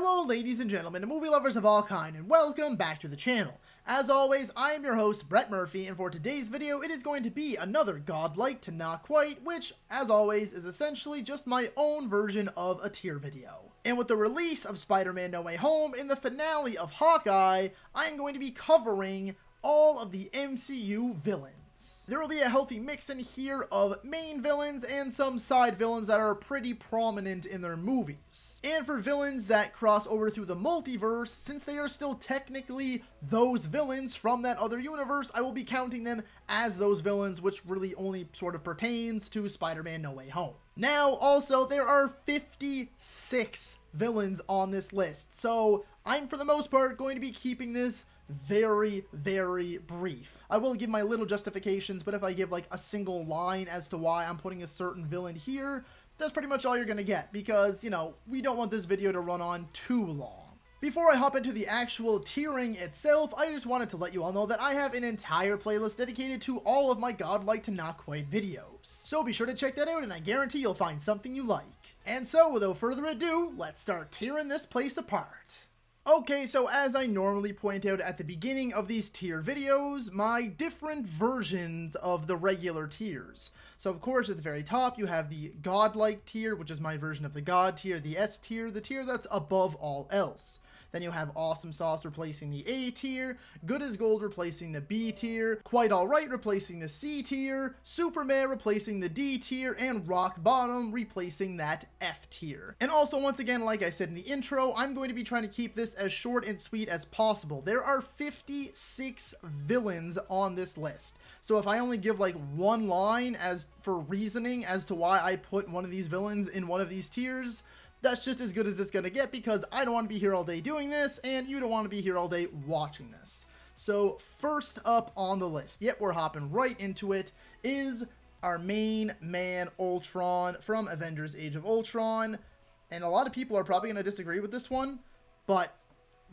Hello ladies and gentlemen and movie lovers of all kind, and welcome back to the channel. As always, I am your host Brett Murphy, and for today's video it is going to be another godlike to not quite, which as always is essentially just my own version of a tier video. And with the release of Spider-Man No Way Home and the finale of Hawkeye, I am going to be covering all of the MCU villains. There will be a healthy mix in here of main villains and some side villains that are pretty prominent in their movies. And for villains that cross over through the multiverse, since they are still technically those villains from that other universe, I will be counting them as those villains, which really only sort of pertains to Spider-Man No Way Home. Now, also, there are 56 villains on this list, so I'm for the most part going to be keeping this very brief. I will give my little justifications, but if I give like a single line as to why I'm putting a certain villain here, that's pretty much all you're gonna get, because, you know, we don't want this video to run on too long. Before I hop into the actual tiering itself, I just wanted to let you all know that I have an entire playlist dedicated to all of my godlike to not quite videos. So be sure to check that out, and I guarantee you'll find something you like. And so, without further ado, let's start tearing this place apart. Okay, so as I normally point out at the beginning of these tier videos, my different versions of the regular tiers. So of course at the very top you have the godlike tier, which is my version of the god tier, the S tier, the tier that's above all else. Then you have Awesome Sauce replacing the A tier, Good as Gold replacing the B tier, Quite Alright replacing the C tier, Superman replacing the D tier, and Rock Bottom replacing that F tier. And also, once again, like I said in the intro, I'm going to be trying to keep this as short and sweet as possible. There are 56 villains on this list. So if I only give like one line as for reasoning as to why I put one of these villains in one of these tiers, that's just as good as it's gonna get, because I don't want to be here all day doing this, and you don't want to be here all day watching this. So first up on the list, yep, we're hopping right into it, is our main man Ultron from Avengers Age of Ultron. And a lot of people are probably going to disagree with this one, but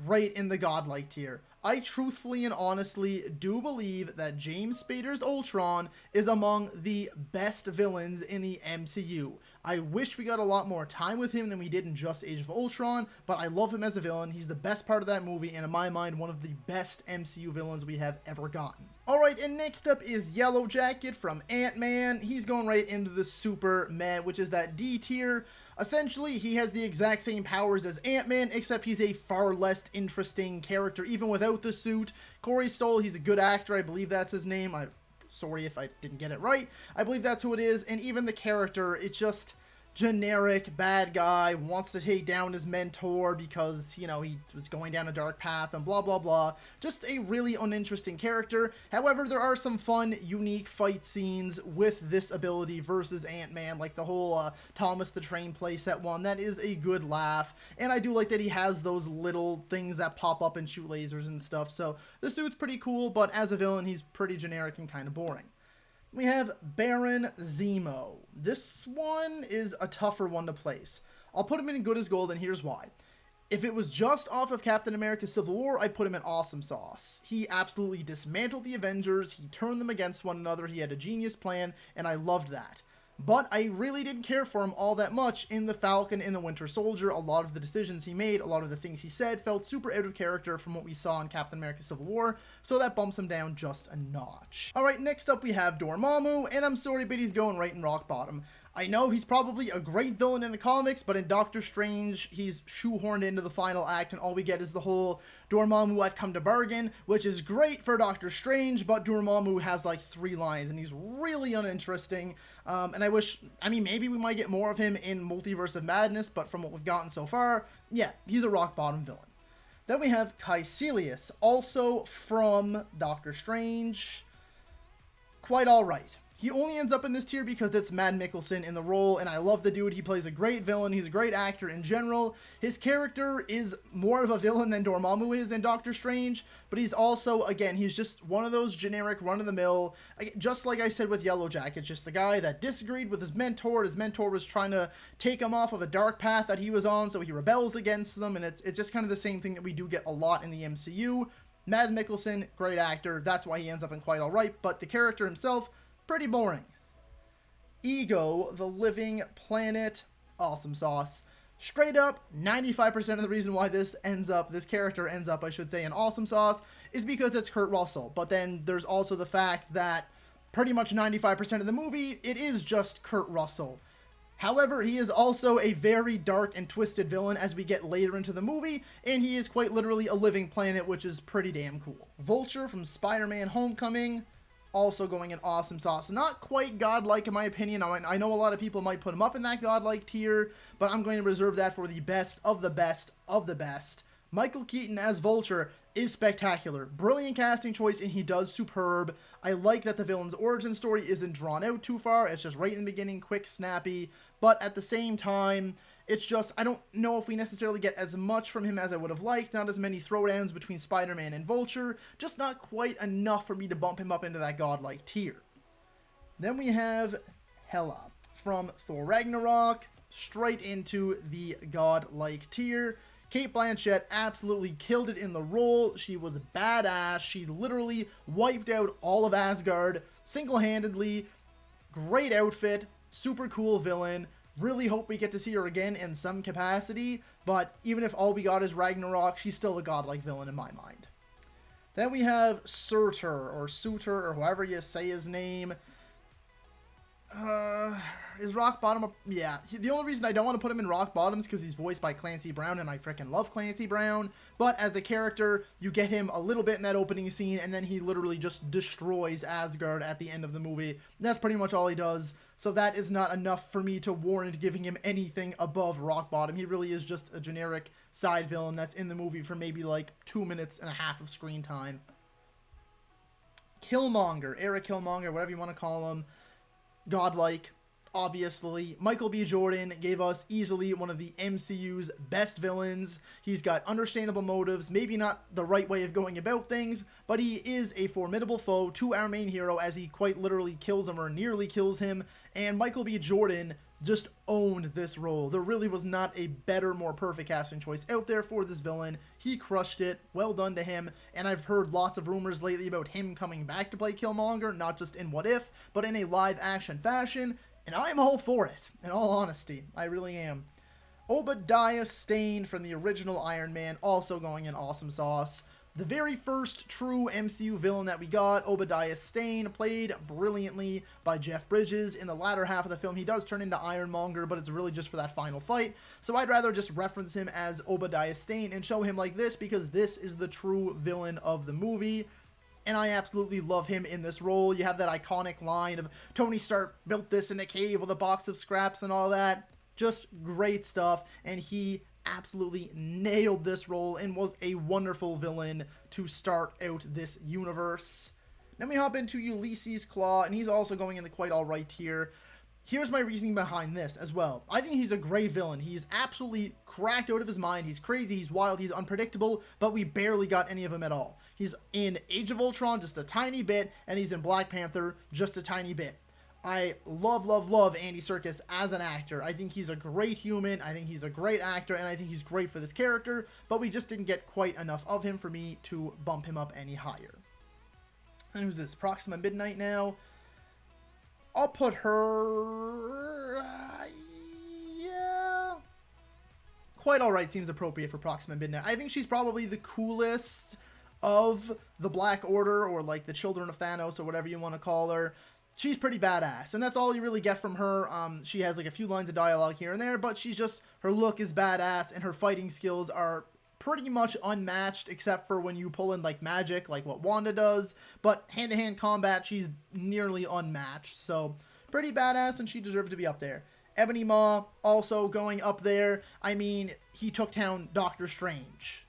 right in the godlike tier. I truthfully and honestly do believe that James Spader's Ultron is among the best villains in the MCU. I wish we got a lot more time with him than we did in just Age of Ultron, but I love him as a villain. He's the best part of that movie, and in my mind, one of the best MCU villains we have ever gotten. Alright, and next up is Yellow Jacket from Ant-Man. He's going right into the super meh, which is that D tier. Essentially, he has the exact same powers as Ant-Man, except he's a far less interesting character, even without the suit. Corey Stoll, he's a good actor, I believe that's his name. Sorry if I didn't get it right. I believe that's who it is, and even the character, it's just generic bad guy, wants to take down his mentor because, you know, he was going down a dark path and blah blah blah. Just a really uninteresting character. However, there are some fun, unique fight scenes with this ability versus Ant-Man, like the whole Thomas the Train playset one. That is a good laugh, and I do like that he has those little things that pop up and shoot lasers and stuff, so the suit's pretty cool, but as a villain, he's pretty generic and kind of boring. We have Baron Zemo. This one is a tougher one to place. I'll put him in Good as Gold, and here's why. If it was just off of Captain America Civil War, I'd put him in Awesome Sauce. He absolutely dismantled the Avengers, he turned them against one another, he had a genius plan, and I loved that. But I really didn't care for him all that much in The Falcon and the Winter Soldier. A lot of the decisions he made, a lot of the things he said felt super out of character from what we saw in Captain America Civil War, so that bumps him down just a notch. Alright, next up we have Dormammu, and I'm sorry, but he's going right in rock bottom. I know he's probably a great villain in the comics, but in Doctor Strange, he's shoehorned into the final act, and all we get is the whole Dormammu, I've come to bargain, which is great for Doctor Strange, but Dormammu has like 3 lines, and he's really uninteresting, and I mean, maybe we might get more of him in Multiverse of Madness, but from what we've gotten so far, yeah, he's a rock bottom villain. Then we have Caecilius, also from Doctor Strange. Quite alright. He only ends up in this tier because it's Mads Mikkelsen in the role, and I love the dude. He plays a great villain. He's a great actor in general. His character is more of a villain than Dormammu is in Doctor Strange, but he's also, again, he's just one of those generic run-of-the-mill, just like I said with Yellow Jacket, just the guy that disagreed with his mentor. His mentor was trying to take him off of a dark path that he was on, so he rebels against them, and it's just kind of the same thing that we do get a lot in the MCU. Mads Mikkelsen, great actor. That's why he ends up in Quite Alright, but the character himself, pretty boring. Ego, the Living Planet, Awesome Sauce. Straight up, 95% of the reason why this character ends up, I should say, in Awesome Sauce is because it's Kurt Russell. But then there's also the fact that pretty much 95% of the movie, it is just Kurt Russell. However, he is also a very dark and twisted villain as we get later into the movie, and he is quite literally a living planet, which is pretty damn cool. Vulture from Spider-Man Homecoming, also going in Awesome Sauce. Not quite godlike in my opinion. I know a lot of people might put him up in that godlike tier, but I'm going to reserve that for the best of the best of the best. Michael Keaton as Vulture is spectacular. Brilliant casting choice, and he does superb. I like that the villain's origin story isn't drawn out too far. It's just right in the beginning, quick, snappy. But at the same time, it's just, I don't know if we necessarily get as much from him as I would have liked. Not as many throwdowns between Spider-Man and Vulture. Just not quite enough for me to bump him up into that godlike tier. Then we have Hela from Thor Ragnarok, straight into the godlike tier. Cate Blanchett absolutely killed it in the role. She was badass. She literally wiped out all of Asgard single-handedly. Great outfit. Super cool villain. Really hope we get to see her again in some capacity. But even if all we got is Ragnarok, she's still a godlike villain in my mind. Then we have Surtur, or however you say his name. Is Rock Bottom yeah, the only reason I don't want to put him in Rock Bottom is because he's voiced by Clancy Brown, and I freaking love Clancy Brown. But as a character, you get him a little bit in that opening scene, and then he literally just destroys Asgard at the end of the movie. That's pretty much all he does. So that is not enough for me to warrant giving him anything above Rock Bottom. He really is just a generic side villain that's in the movie for maybe like 2.5 minutes of screen time. Killmonger, Eric Killmonger, whatever you want to call him. Godlike, obviously. Michael B. Jordan gave us easily one of the MCU's best villains. He's got understandable motives, maybe not the right way of going about things, but he is a formidable foe to our main hero as he quite literally kills him or nearly kills him, and Michael B. Jordan just owned this role. There really was not a better, more perfect casting choice out there for this villain. He crushed it. Well done to him. And I've heard lots of rumors lately about him coming back to play Killmonger, not just in What If, but in a live action fashion. And I'm all for it, in all honesty. I really am. Obadiah Stane from the original Iron Man, also going in Awesome Sauce. The very first true MCU villain that we got, Obadiah Stane, played brilliantly by Jeff Bridges. In the latter half of the film, he does turn into Ironmonger, but it's really just for that final fight. So I'd rather just reference him as Obadiah Stane and show him like this, because this is the true villain of the movie. And I absolutely love him in this role. You have that iconic line of Tony Stark built this in a cave with a box of scraps and all that. Just great stuff. And he absolutely nailed this role and was a wonderful villain to start out this universe. Then we hop into Ulysses Claw, and he's also going in the quite alright tier. Here's my reasoning behind this as well. I think he's a great villain. He's absolutely cracked out of his mind. He's crazy, he's wild, he's unpredictable, but we barely got any of him at all. He's in Age of Ultron just a tiny bit, and he's in Black Panther just a tiny bit. I love, love, love Andy Serkis as an actor. I think he's a great human, I think he's a great actor, and I think he's great for this character, but we just didn't get quite enough of him for me to bump him up any higher. And who's this? Proxima Midnight now. I'll put her... yeah... quite alright seems appropriate for Proxima Midnight. I think she's probably the coolest of the Black Order, or like the Children of Thanos, or whatever you want to call her. She's pretty badass, and that's all you really get from her. She has like a few lines of dialogue here and there, but she's just, her look is badass, and her fighting skills are pretty much unmatched, except for when you pull in like magic, like what Wanda does. But hand-to-hand combat, she's nearly unmatched, so pretty badass, and she deserves to be up there. Ebony Ma, also going up there. I mean, he took down Doctor Strange.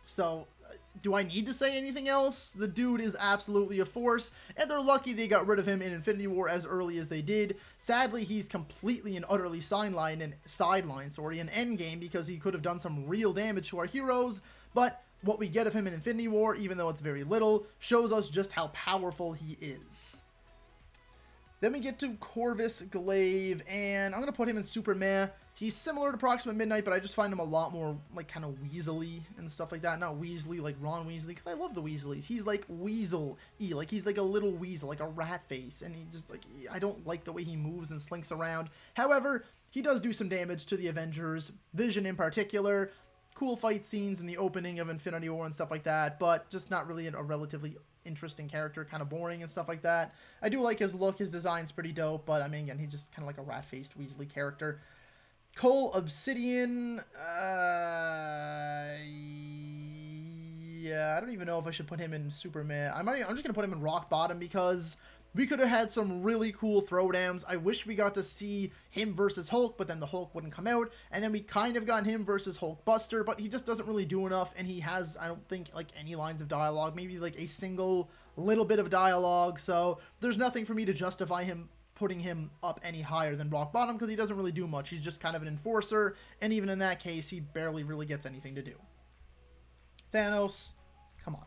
So, do I need to say anything else? The dude is absolutely a force, and they're lucky they got rid of him in Infinity War as early as they did. Sadly, he's completely and utterly sidelined in Endgame, because he could have done some real damage to our heroes, but what we get of him in Infinity War, even though it's very little, shows us just how powerful he is. Then we get to Corvus Glaeve, and I'm going to put him in Super Meh. He's similar to Proxima Midnight, but I just find him a lot more, like, kind of Weasley and stuff like that. Not Weasley, like Ron Weasley, because I love the Weasleys. He's, like, Weasel-y. Like, he's like a little weasel, like a rat face. And he just, like, I don't like the way he moves and slinks around. However, he does do some damage to the Avengers, Vision in particular. Cool fight scenes in the opening of Infinity War and stuff like that, but just not really a relatively interesting character, kind of boring and stuff like that. I do like his look, his design's pretty dope, but I mean, again, he's just kind of like a rat-faced Weasley character. Cull Obsidian, yeah, I don't even know if I should put him in Superman. I'm just going to put him in Rock Bottom because we could have had some really cool throwdowns. I wish we got to see him versus Hulk, but then the Hulk wouldn't come out. And then we kind of got him versus Hulkbuster, but he just doesn't really do enough. And he has, I don't think, like any lines of dialogue, maybe like a single little bit of dialogue. So there's nothing for me to justify him putting him up any higher than Rock Bottom because he doesn't really do much. He's just kind of an enforcer. And even in that case, he barely really gets anything to do. Thanos, come on.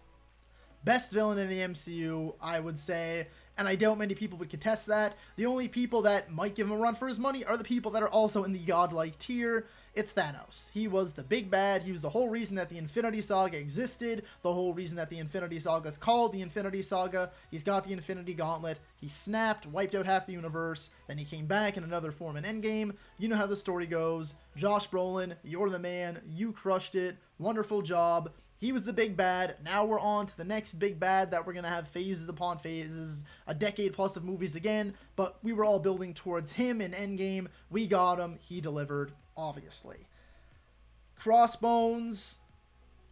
Best villain in the MCU, I would say. And I doubt many people would contest that. The only people that might give him a run for his money are the people that are also in the godlike tier. It's Thanos. He was the big bad. He was the whole reason that the Infinity Saga existed. The whole reason that the Infinity Saga is called the Infinity Saga. He's got the Infinity Gauntlet. He snapped, wiped out half the universe. Then he came back in another form in Endgame. You know how the story goes. Josh Brolin, you're the man. You crushed it. Wonderful job. He was the big bad. Now we're on to the next big bad that we're going to have phases upon phases, a decade plus of movies again, but we were all building towards him in Endgame. We got him. He delivered, obviously. Crossbones,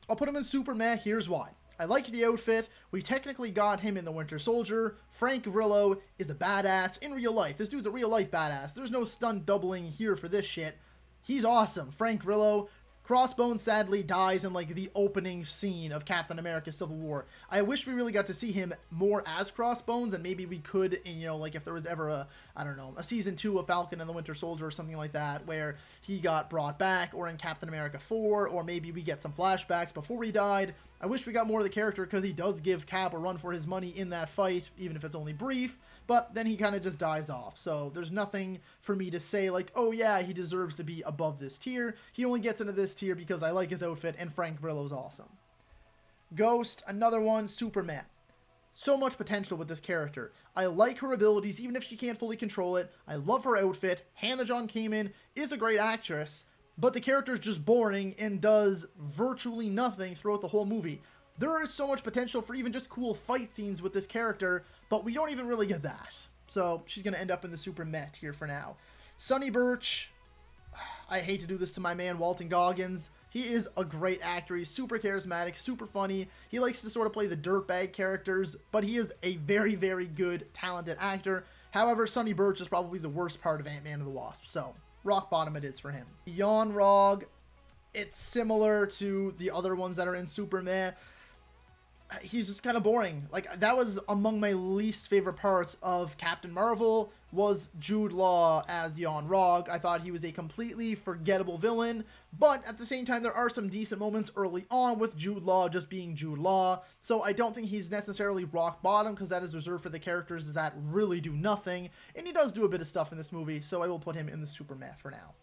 I'll put him in Super Meh. Here's why. I like the outfit. We technically got him in the Winter Soldier. Frank Grillo is a badass in real life. This dude's a real life badass. There's no stunt doubling here for this shit. He's awesome. Frank Grillo. Crossbones sadly dies in like the opening scene of Captain America Civil War. I wish we really got to see him more as Crossbones, and maybe we could, you know, like if there was ever a, I don't know, a season 2 of Falcon and the Winter Soldier or something like that where he got brought back, or in Captain America 4, or maybe we get some flashbacks before he died. I wish we got more of the character because he does give Cap a run for his money in that fight, even if it's only brief, but then he kind of just dies off. So there's nothing for me to say like, oh yeah, he deserves to be above this tier. He only gets into this tier because I like his outfit and Frank Grillo's awesome. Ghost, another one, Superman. So much potential with this character. I like her abilities even if she can't fully control it. I love her outfit. Hannah John Kamen is a great actress, but the character is just boring and does virtually nothing throughout the whole movie. There is so much potential for even just cool fight scenes with this character, but we don't even really get that. So she's going to end up in the Super Meh tier for now. Sonny Burch, I hate to do this to my man Walton Goggins. He is a great actor. He's super charismatic, super funny. He likes to sort of play the dirtbag characters, but he is a very, very good, talented actor. However, Sonny Burch is probably the worst part of Ant-Man and the Wasp, so rock bottom it is for him. Yon Rogg, it's similar to the other ones that are in Super Meh. He's just kind of boring. Like, that was among my least favorite parts of Captain Marvel, was Jude Law as Yon Rogg. I thought he was a completely forgettable villain, but at the same time, there are some decent moments early on with Jude Law just being Jude Law, so I don't think he's necessarily rock bottom, because that is reserved for the characters that really do nothing, and he does do a bit of stuff in this movie, so I will put him in the Super Meh for now.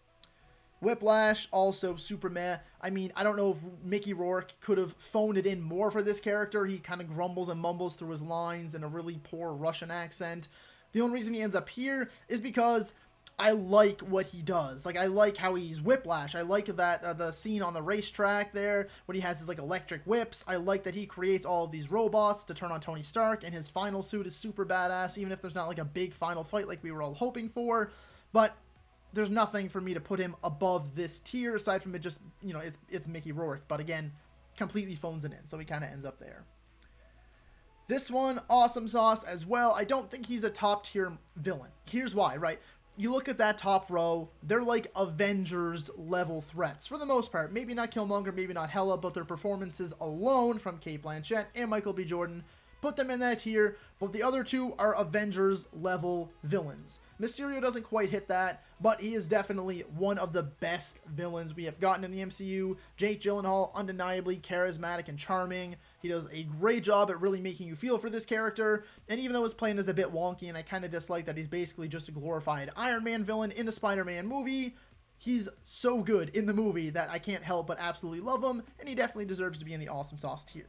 Whiplash, also Super Meh. I mean, I don't know if Mickey Rourke could have phoned it in more for this character. He kind of grumbles and mumbles through his lines in a really poor Russian accent. The only reason he ends up here is because I like what he does. Like, I like how he's Whiplash. I like that the scene on the racetrack there when he has his like electric whips. I like that he creates all of these robots to turn on Tony Stark, and his final suit is super badass, even if there's not like a big final fight like we were all hoping for. But there's nothing for me to put him above this tier, aside from it just, you know, it's Mickey Rourke. But again, completely phones it in, so he kind of ends up there. This one, awesome sauce as well. I don't think he's a top tier villain. Here's why, right? You look at that top row, they're like Avengers level threats for the most part. Maybe not Killmonger, maybe not Hela, but their performances alone from Cate Blanchett and Michael B. Jordan put them in that tier, but the other two are Avengers level villains. Mysterio doesn't quite hit that, but he is definitely one of the best villains we have gotten in the MCU. Jake Gyllenhaal, undeniably charismatic and charming. He does a great job at really making you feel for this character, and even though his plan is a bit wonky, and I kind of dislike that he's basically just a glorified Iron Man villain in a Spider-Man movie, he's so good in the movie that I can't help but absolutely love him, and he definitely deserves to be in the awesome sauce tier.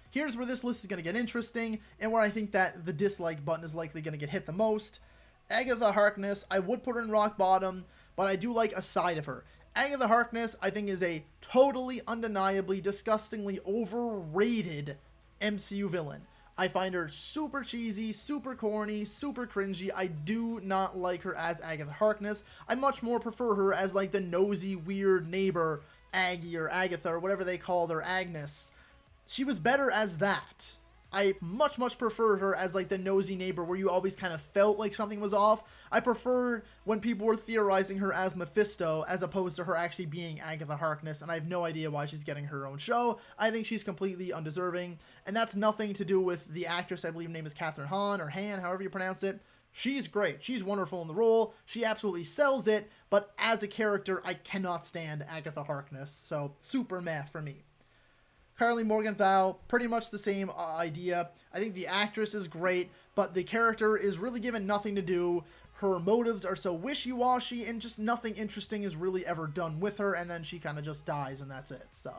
Here's where this list is going to get interesting, and where I think that the dislike button is likely going to get hit the most. Agatha Harkness, I would put her in rock bottom, but I do like a side of her. Agatha Harkness, I think, is a totally, undeniably, disgustingly overrated MCU villain. I find her super cheesy, super corny, super cringy. I do not like her as Agatha Harkness. I much more prefer her as, like, the nosy, weird neighbor Aggie or Agatha or whatever they called her, Agnes. She was better as that. I much prefer her as, like, the nosy neighbor where you always kind of felt like something was off. I preferred when people were theorizing her as Mephisto as opposed to her actually being Agatha Harkness, and I have no idea why she's getting her own show. I think she's completely undeserving, and that's nothing to do with the actress. I believe her name is Catherine Hahn, or Han, however you pronounce it. She's great. She's wonderful in the role. She absolutely sells it, but as a character, I cannot stand Agatha Harkness, so super meh for me. Karli Morgenthau, pretty much the same idea. I think the actress is great, but the character is really given nothing to do. Her motives are so wishy-washy, and just nothing interesting is really ever done with her, and then she kind of just dies, and that's it, so.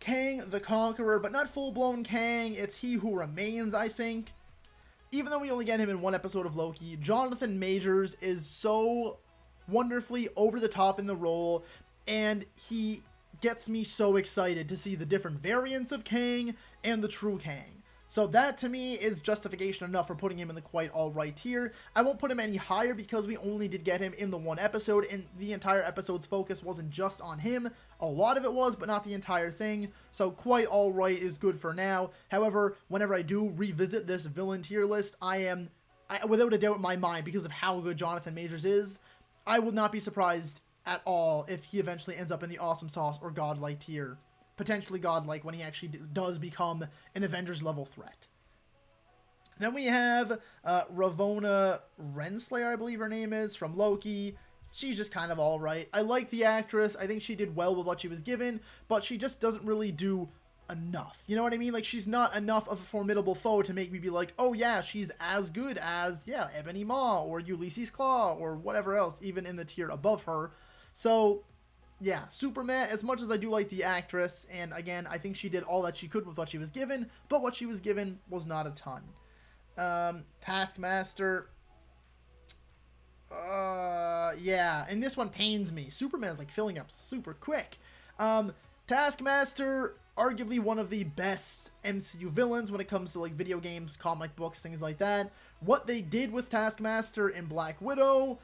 Kang the Conqueror, but not full-blown Kang. It's He Who Remains, I think. Even though we only get him in one episode of Loki, Jonathan Majors is so wonderfully over the top in the role, and he gets me so excited to see the different variants of Kang and the true Kang. So that to me is justification enough for putting him in the quite alright tier. I won't put him any higher because we only did get him in the one episode, and the entire episode's focus wasn't just on him. A lot of it was, but not the entire thing. So quite alright is good for now. However, whenever I do revisit this villain tier list, I without a doubt in my mind, because of how good Jonathan Majors is, I would not be surprised at all if he eventually ends up in the awesome sauce or godlike tier. Potentially godlike when he actually does become an Avengers level threat. Then we have Ravonna Renslayer, I believe her name is, from Loki. She's just kind of alright. I like the actress. I think she did well with what she was given, but she just doesn't really do enough. You know what I mean? Like, she's not enough of a formidable foe to make me be like, oh yeah, she's as good as, yeah, Ebony Ma or Ulysses Claw or whatever else, even in the tier above her. So, yeah, super meh, as much as I do like the actress, and again, I think she did all that she could with what she was given, but what she was given was not a ton. Taskmaster, yeah, and this one pains me. Superman's, like, filling up super quick. Taskmaster, arguably one of the best MCU villains when it comes to, like, video games, comic books, things like that. What they did with Taskmaster in Black Widow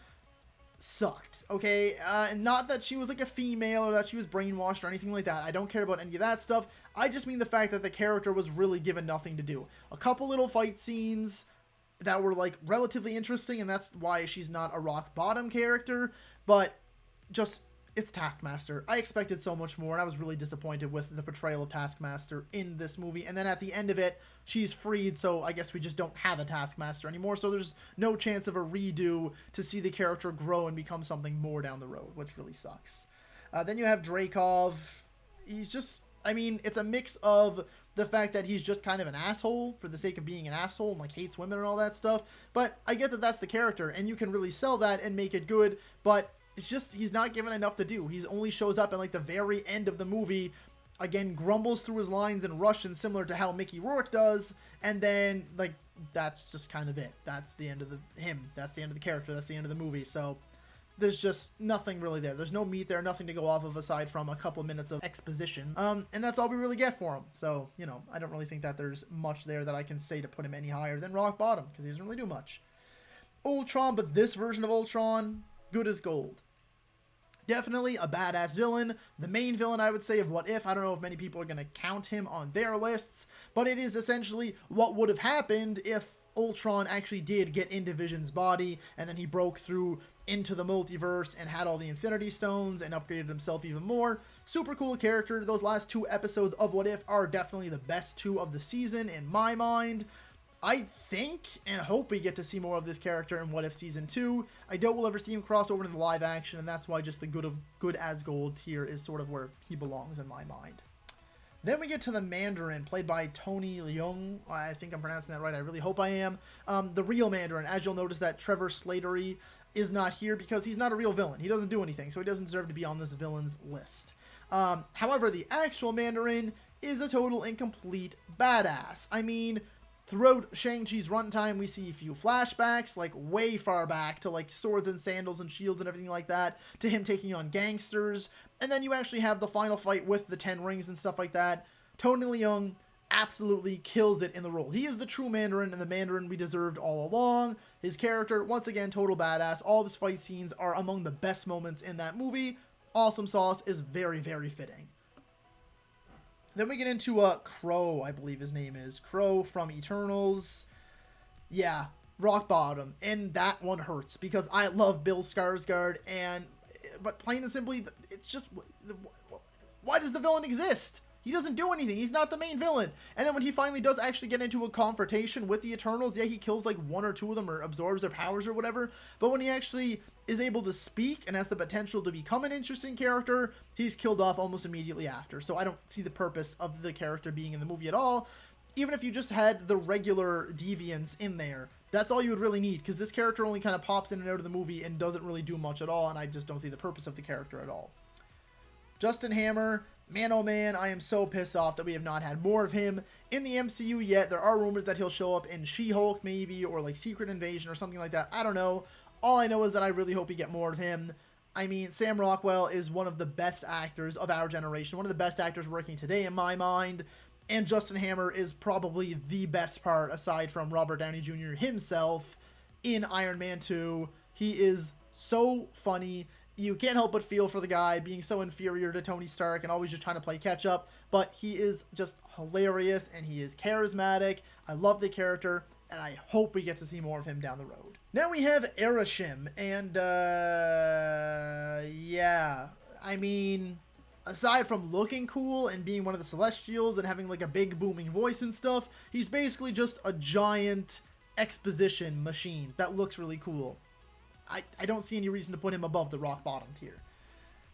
sucked, okay? Not that she was, like, a female or that she was brainwashed or anything like that. I don't care about any of that stuff. I just mean the fact that the character was really given nothing to do. A couple little fight scenes that were, like, relatively interesting, and that's why she's not a rock bottom character, but just, it's Taskmaster. I expected so much more, and I was really disappointed with the portrayal of Taskmaster in this movie. And then at the end of it, she's freed, so I guess we just don't have a Taskmaster anymore, so there's no chance of a redo to see the character grow and become something more down the road, which really sucks. Then you have Dreykov. He's just, I mean, it's a mix of the fact that he's just kind of an asshole for the sake of being an asshole and, like, hates women and all that stuff, but I get that that's the character, and you can really sell that and make it good, but it's just, he's not given enough to do. He only shows up in, like, the very end of the movie, again, grumbles through his lines in Russian, similar to how Mickey Rourke does, and then, like, that's just kind of it. That's the end of him. That's the end of the character. That's the end of the movie. So there's just nothing really there. There's no meat there, nothing to go off of aside from a couple minutes of exposition. And that's all we really get for him. So, you know, I don't really think that there's much there that I can say to put him any higher than rock bottom, because he doesn't really do much. Ultron, but this version of Ultron, good as gold. Definitely a badass villain. The main villain, I would say, of What If. I don't know if many people are going to count him on their lists, but it is essentially what would have happened if Ultron actually did get into Vision's body, and then he broke through into the multiverse and had all the Infinity Stones and upgraded himself even more. Super cool character. Those last two episodes of What If are definitely the best two of the season in my mind. I think and hope we get to see more of this character in What If Season 2. I doubt we'll ever see him cross over to the live action, and that's why just the good as gold tier is sort of where he belongs in my mind. Then we get to the Mandarin, played by Tony Leung. I think I'm pronouncing that right. I really hope I am. The real Mandarin. As you'll notice that Trevor Slattery is not here because he's not a real villain. He doesn't do anything, so he doesn't deserve to be on this villain's list. However, the actual Mandarin is a total and complete badass. I mean, Throughout Shang-Chi's runtime, we see a few flashbacks, like way far back to like swords and sandals and shields and everything like that, to him taking on gangsters. And then you actually have the final fight with the 10 rings and stuff like that. Tony Leung absolutely kills it in the role. He is the true Mandarin, and the Mandarin we deserved all along. His character, once again, total badass. All of his fight scenes are among the best moments in that movie. Awesome sauce is very, very fitting. Then we get into Crow, I believe his name is. Crow from Eternals. Yeah, rock bottom. And that one hurts because I love Bill Skarsgård. But plain and simply, it's just, why does the villain exist? He doesn't do anything. He's not the main villain. And then when he finally does actually get into a confrontation with the Eternals, yeah, he kills like one or two of them or absorbs their powers or whatever. But when he actually is able to speak and has the potential to become an interesting character, he's killed off almost immediately after. So I don't see the purpose of the character being in the movie at all. Even if you just had the regular deviants in there, that's all you would really need, because this character only kind of pops in and out of the movie and doesn't really do much at all, and I just don't see the purpose of the character at all. Justin Hammer, man oh man, I am so pissed off that we have not had more of him in the MCU yet. There are rumors that he'll show up in She-Hulk maybe, or like Secret Invasion or something like that. I don't know. All I know is that I really hope we get more of him. I mean, Sam Rockwell is one of the best actors of our generation, one of the best actors working today in my mind, and Justin Hammer is probably the best part, aside from Robert Downey Jr. himself, in Iron Man 2. He is so funny. You can't help but feel for the guy being so inferior to Tony Stark and always just trying to play catch up, but he is just hilarious and he is charismatic. I love the character, and I hope we get to see more of him down the road. Now we have Arishem, and yeah, I mean, aside from looking cool and being one of the Celestials and having like a big booming voice and stuff, he's basically just a giant exposition machine that looks really cool. I don't see any reason to put him above the rock bottom tier.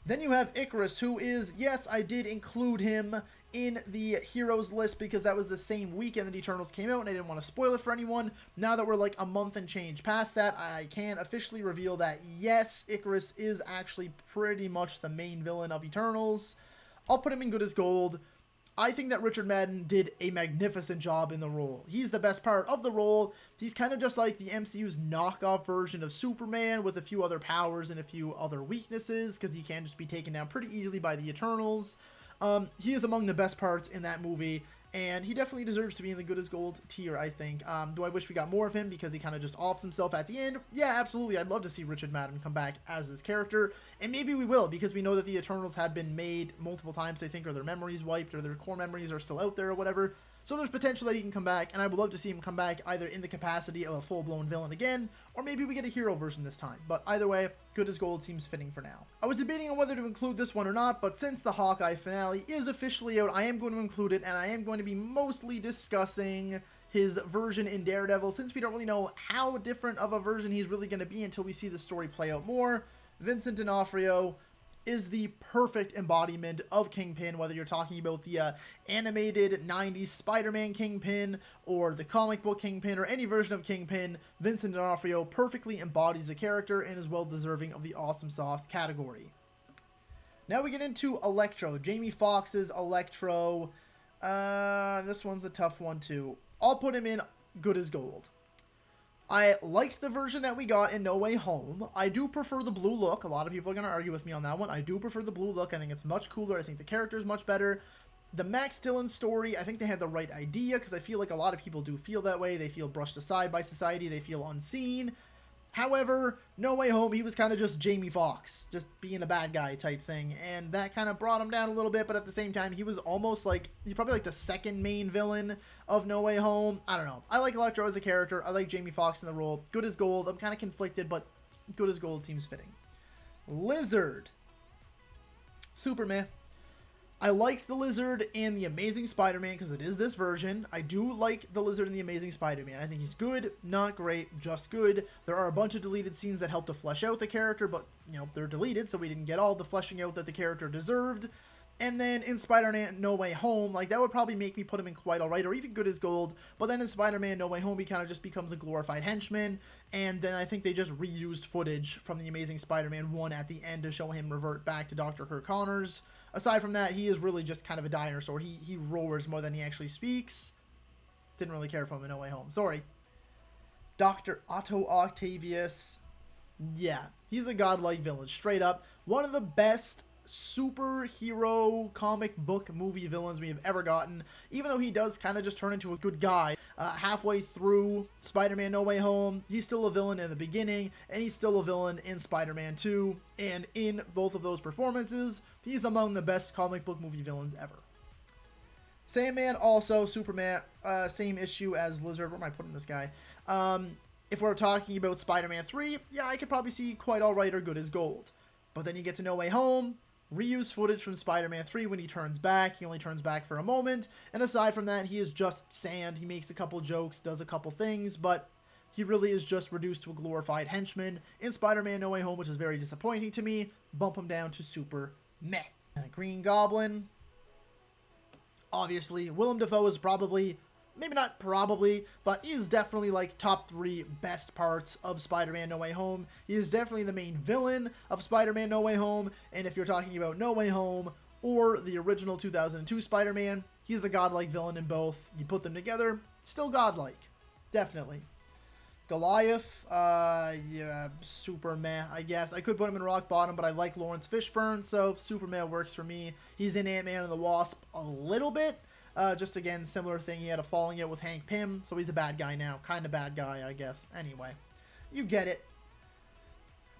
Then you have Icarus, who is, yes, I did include him in the heroes list because that was the same weekend that Eternals came out and I didn't want to spoil it for anyone. Now that we're like a month and change past that, I can officially reveal that yes, Icarus is actually pretty much the main villain of Eternals. I'll put him in good as gold. I think that Richard Madden did a magnificent job in the role. He's the best part of the role. He's kind of just like the MCU's knockoff version of Superman with a few other powers and a few other weaknesses, because he can just be taken down pretty easily by the Eternals. He is among the best parts in that movie, and he definitely deserves to be in the good as gold tier, I think. Do I wish we got more of him because he kind of just offs himself at the end? Yeah, absolutely. I'd love to see Richard Madden come back as this character, and maybe we will, because we know that the Eternals have been made multiple times, I think, or their memories wiped, or their core memories are still out there or whatever. So there's potential that he can come back, and I would love to see him come back either in the capacity of a full-blown villain again, or maybe we get a hero version this time. But either way, good as gold seems fitting for now. I was debating on whether to include this one or not, but since the Hawkeye finale is officially out, I am going to include it, and I am going to be mostly discussing his version in Daredevil, since we don't really know how different of a version he's really going to be until we see the story play out more. Vincent D'Onofrio is the perfect embodiment of Kingpin, whether you're talking about the animated 90s Spider-Man Kingpin or the comic book Kingpin or any version of Kingpin. Vincent D'Onofrio perfectly embodies the character and is well deserving of the awesome sauce category. Now we get into Electro, Jamie Foxx's Electro. This one's a tough one too. I'll put him in good as gold. I liked the version that we got in No Way Home. I do prefer the blue look. A lot of people are going to argue with me on that one. I do prefer the blue look. I think it's much cooler. I think the character is much better. The Max Dillon story, I think they had the right idea, because I feel like a lot of people do feel that way. They feel brushed aside by society. They feel unseen. However, No Way Home, he was kind of just Jamie Foxx, just being a bad guy type thing, and that kind of brought him down a little bit, but at the same time, he was almost like, he's probably like the second main villain of No Way Home. I don't know. I like Electro as a character. I like Jamie Foxx in the role. Good as gold. I'm kind of conflicted, but good as gold seems fitting. Lizard. Superman. I liked the Lizard in The Amazing Spider-Man because it is this version. I do like the Lizard in The Amazing Spider-Man. I think he's good, not great, just good. There are a bunch of deleted scenes that help to flesh out the character, but, you know, they're deleted, so we didn't get all the fleshing out that the character deserved. And then in Spider-Man No Way Home, like, that would probably make me put him in quite alright, or even good as gold. But then in Spider-Man No Way Home, he kind of just becomes a glorified henchman. And then I think they just reused footage from The Amazing Spider-Man 1 at the end to show him revert back to Dr. Kirk Connors. Aside from that, he is really just kind of a dinosaur. He roars more than he actually speaks. didn't really care for him in No Way Home. Sorry. Dr. Otto Octavius. Yeah, he's a godlike villain, straight up. One of the best superhero comic book movie villains we have ever gotten, even though he does kind of just turn into a good guy. Halfway through Spider-Man No Way Home, he's still a villain in the beginning, and he's still a villain in Spider-Man 2, and in both of those performances, he's among the best comic book movie villains ever. Sandman, also Superman, same issue as Lizard. Where am I putting this guy? If we're talking about Spider-Man 3, yeah, I could probably see quite alright or good as gold. But then you get to No Way Home, reuse footage from Spider-Man 3 when he turns back. He only turns back for a moment. And aside from that, he is just sand. He makes a couple jokes, does a couple things, but he really is just reduced to a glorified henchman in Spider-Man No Way Home, which is very disappointing to me. Bump him down to super meh. Green Goblin. Obviously, Willem Dafoe is probably, maybe not probably, but he is definitely like top 3 best parts of Spider-Man No Way Home. He is definitely the main villain of Spider-Man No Way Home, and if you're talking about No Way Home or the original 2002 Spider-Man, he's a godlike villain in both. You put them together, still godlike. Definitely. Goliath, yeah, super meh, I guess. I could put him in rock bottom, but I like Lawrence Fishburne, so super meh works for me. He's in Ant-Man and the Wasp a little bit. Just again, similar thing. He had a falling out with Hank Pym, so he's a bad guy now. Kind of bad guy, I guess. Anyway, you get it.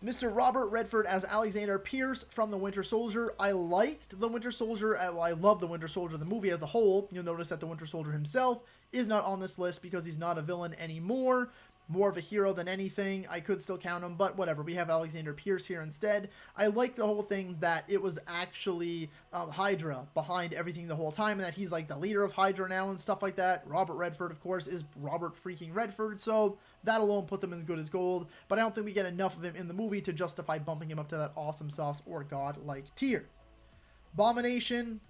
Mr. Robert Redford as Alexander Pierce from The Winter Soldier. I liked The Winter Soldier. Well, I love The Winter Soldier, the movie as a whole. You'll notice that The Winter Soldier himself is not on this list because he's not a villain anymore. More of a hero than anything. I could still count him, but whatever. We have Alexander Pierce here instead. I like the whole thing that it was actually Hydra behind everything the whole time, and that he's like the leader of Hydra now and stuff like that. Robert Redford, of course, is Robert freaking Redford, so that alone puts him as good as gold, but I don't think we get enough of him in the movie to justify bumping him up to that awesome sauce or god-like tier. Abomination.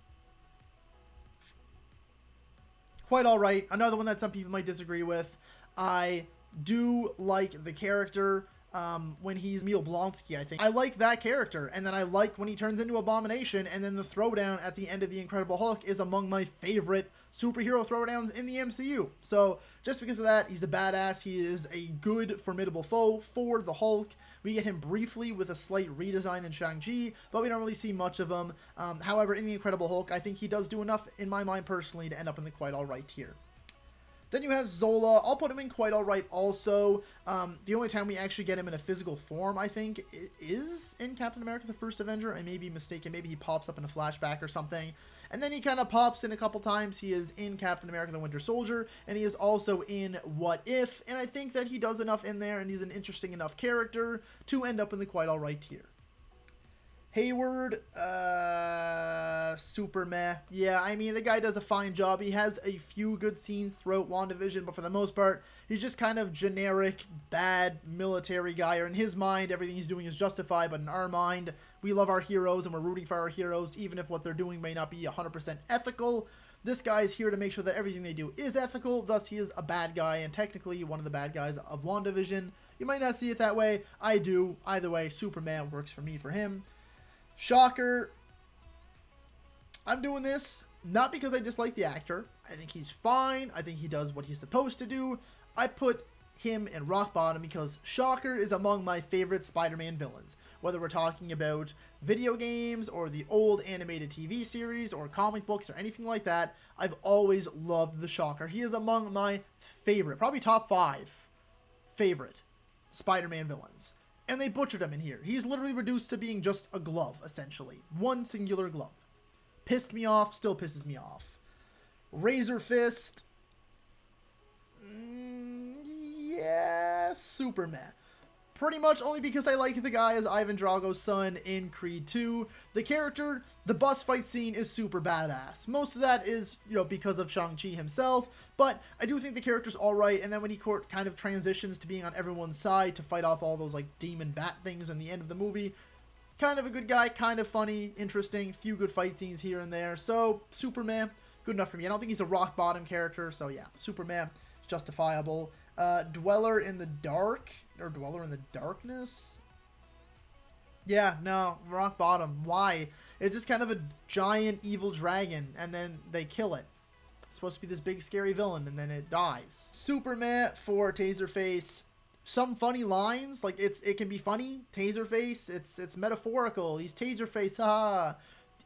Quite alright. Another one that some people might disagree with. I do like the character when he's Emil Blonsky, I think. I like that character, and then I like when he turns into Abomination, and then the throwdown at the end of The Incredible Hulk is among my favorite superhero throwdowns in the MCU. So, just because of that, he's a badass. He is a good, formidable foe for the Hulk. We get him briefly with a slight redesign in Shang-Chi, but we don't really see much of him. However, in The Incredible Hulk, I think he does do enough, in my mind personally, to end up in the quite alright tier. Then you have Zola. I'll put him in quite alright also. The only time we actually get him in a physical form, I think, is in Captain America the First Avenger. I may be mistaken. Maybe he pops up in a flashback or something. And then he kind of pops in a couple times. He is in Captain America the Winter Soldier, and he is also in What If. And I think that he does enough in there, and he's an interesting enough character to end up in the quite alright tier. Hayward, super meh. Yeah, I mean, the guy does a fine job. He has a few good scenes throughout WandaVision, but for the most part, he's just kind of generic, bad military guy. Or in his mind, everything he's doing is justified, but in our mind, we love our heroes and we're rooting for our heroes, even if what they're doing may not be 100% ethical. This guy is here to make sure that everything they do is ethical, thus he is a bad guy, and technically one of the bad guys of WandaVision. You might not see it that way. I do. Either way, Superman works for me for him. Shocker. I'm doing this not because I dislike the actor. I think he's fine. I think he does what he's supposed to do. I put him in rock bottom because Shocker is among my favorite Spider-Man villains. Whether we're talking about video games or the old animated TV series or comic books or anything like that, I've always loved the Shocker. He is among my favorite, probably top 5 favorite Spider-Man villains. And they butchered him in here. He's literally reduced to being just a glove, essentially. One singular glove. Pissed me off, still pisses me off. Razor Fist. Yeah, super meh. Pretty much only because I like the guy as Ivan Drago's son in Creed 2. The character, the bus fight scene is super badass. Most of that is, because of Shang-Chi himself, but I do think the character's alright, and then when he kind of transitions to being on everyone's side to fight off all those, demon bat things in the end of the movie, kind of a good guy, kind of funny, interesting, few good fight scenes here and there, so, Superman, good enough for me. I don't think he's a rock-bottom character, so yeah, Superman, justifiable. Dweller in the Dark, or Dweller in the Darkness? Yeah, no, rock bottom. Why? It's just kind of a giant evil dragon, and then they kill it. It's supposed to be this big scary villain, and then it dies. Superman for Taserface. Some funny lines, like it can be funny. Taserface, it's metaphorical. He's Taserface, ha.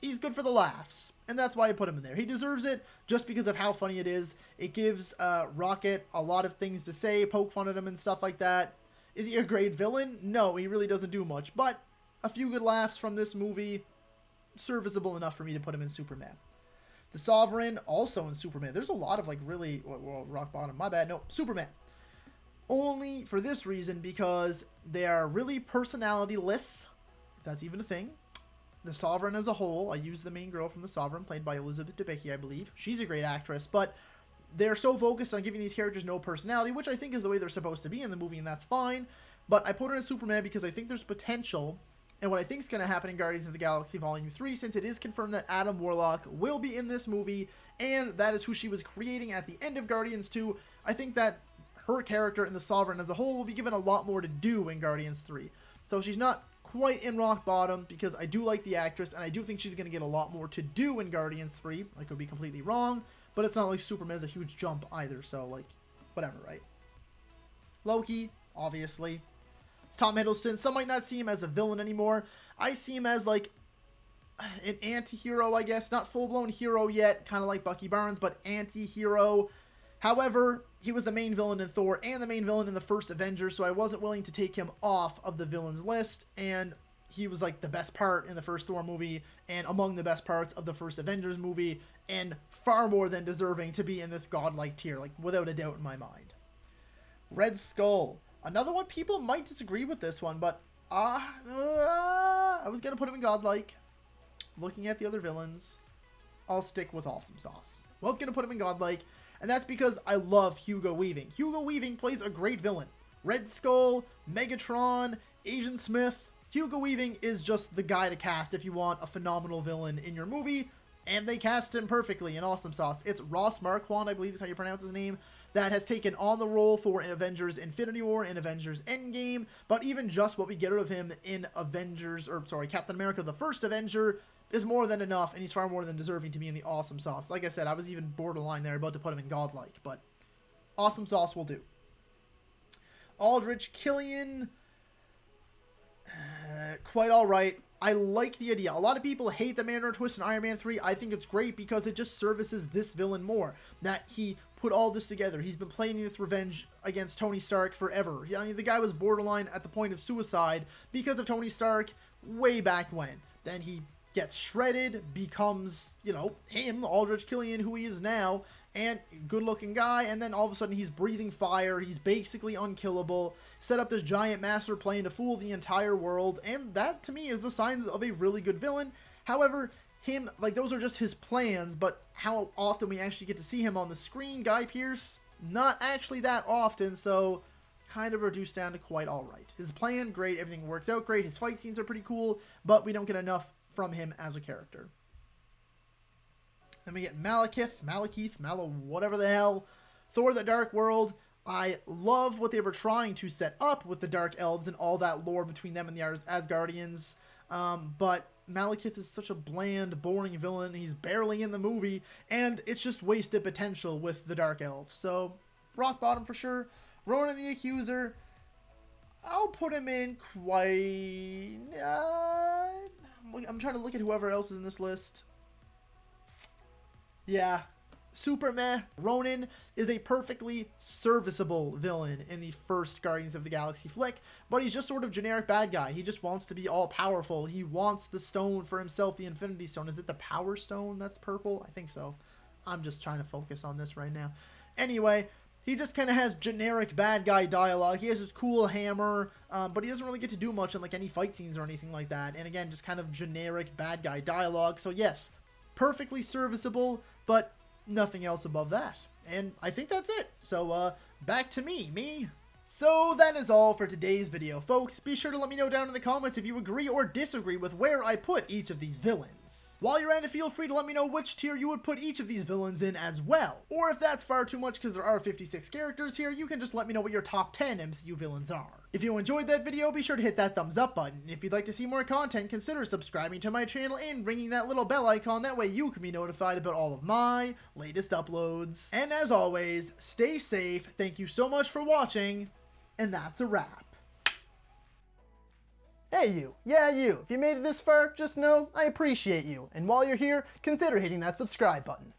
He's good for the laughs, and that's why I put him in there. He deserves it just because of how funny it is. It gives Rocket a lot of things to say, poke fun at him and stuff like that. Is he a great villain? No, he really doesn't do much, but a few good laughs from this movie, serviceable enough for me to put him in Superman. The Sovereign, also in Superman. There's a lot of, like, really, well, rock bottom, my bad, no, Superman. Only for this reason, because they are really personality-less, if that's even a thing. The Sovereign as a whole, I use the main girl from The Sovereign, played by Elizabeth Debicki, I believe. She's a great actress, but they're so focused on giving these characters no personality, which I think is the way they're supposed to be in the movie, and that's fine. But I put her in Superman because I think there's potential, and what I think is going to happen in Guardians of the Galaxy Volume 3, since it is confirmed that Adam Warlock will be in this movie, and that is who she was creating at the end of Guardians 2, I think that her character in The Sovereign as a whole will be given a lot more to do in Guardians 3. So she's not quite in rock bottom, because I do like the actress, and I do think she's going to get a lot more to do in Guardians 3. I could be completely wrong, but it's not like Superman's a huge jump either, so, like, whatever, right? Loki, obviously. It's Tom Hiddleston. Some might not see him as a villain anymore. I see him as, like, an anti-hero, I guess. Not full-blown hero yet, kind of like Bucky Barnes, but anti-hero. However, he was the main villain in Thor and the main villain in the first Avengers, so I wasn't willing to take him off of the villains list, and he was like the best part in the first Thor movie and among the best parts of the first Avengers movie, and far more than deserving to be in this godlike tier, like without a doubt in my mind. Red Skull. Another one, people might disagree with this one, but I was going to put him in godlike. Looking at the other villains, I'll stick with Awesome Sauce. Was going to put him in godlike, and that's because I love Hugo Weaving. Hugo Weaving plays a great villain. Red Skull, Megatron, Agent Smith. Hugo Weaving is just the guy to cast if you want a phenomenal villain in your movie, and they cast him perfectly in Awesome Sauce. It's Ross Marquand, I believe is how you pronounce his name, that has taken on the role for Avengers Infinity War and Avengers Endgame, but even just what we get out of him in Captain America the First Avenger is more than enough, and he's far more than deserving to be in the Awesome Sauce. Like I said, I was even borderline there about to put him in godlike, but Awesome Sauce will do. Aldrich Killian, quite alright. I like the idea. A lot of people hate the Mandarin twist in Iron Man 3. I think it's great because it just services this villain more. That he put all this together. He's been planning this revenge against Tony Stark forever. I mean, the guy was borderline at the point of suicide because of Tony Stark way back when. Then he gets shredded, becomes, you know, him, Aldrich Killian, who he is now, and good-looking guy, and then all of a sudden he's breathing fire, he's basically unkillable, set up this giant master plan to fool the entire world, and that, to me, is the signs of a really good villain. However, him, like, those are just his plans, but how often we actually get to see him on the screen, Guy Pearce, not actually that often, so kind of reduced down to quite alright. His plan, great, everything works out great, his fight scenes are pretty cool, but we don't get enough from him as a character. Then we get Malekith, whatever the hell. Thor the Dark World. I love what they were trying to set up with the Dark Elves and all that lore between them and the Asgardians. But Malekith is such a bland, boring villain. He's barely in the movie, and it's just wasted potential with the Dark Elves. So, rock bottom for sure. Ronan the Accuser. I'll put him in quite... I'm trying to look at whoever else is in this list. Yeah, super meh. Ronan is a perfectly serviceable villain in the first Guardians of the Galaxy flick, but he's just sort of generic bad guy. He just wants to be all powerful. He wants the stone for himself, the Infinity Stone. Is it the Power Stone that's purple? I think so. I'm just trying to focus on this right now. Anyway, he just kind of has generic bad guy dialogue. He has his cool hammer, but he doesn't really get to do much in like any fight scenes or anything like that. And again, just kind of generic bad guy dialogue. So yes, perfectly serviceable, but nothing else above that. And I think that's it. So back to me. So that is all for today's video, folks. Be sure to let me know down in the comments if you agree or disagree with where I put each of these villains. While you're at it, feel free to let me know which tier you would put each of these villains in as well. Or if that's far too much because there are 56 characters here, you can just let me know what your top 10 MCU villains are. If you enjoyed that video, be sure to hit that thumbs up button. If you'd like to see more content, consider subscribing to my channel and ringing that little bell icon. That way you can be notified about all of my latest uploads. And as always, stay safe. Thank you so much for watching, and that's a wrap. Hey you, yeah you, if you made it this far, just know I appreciate you, and while you're here, consider hitting that subscribe button.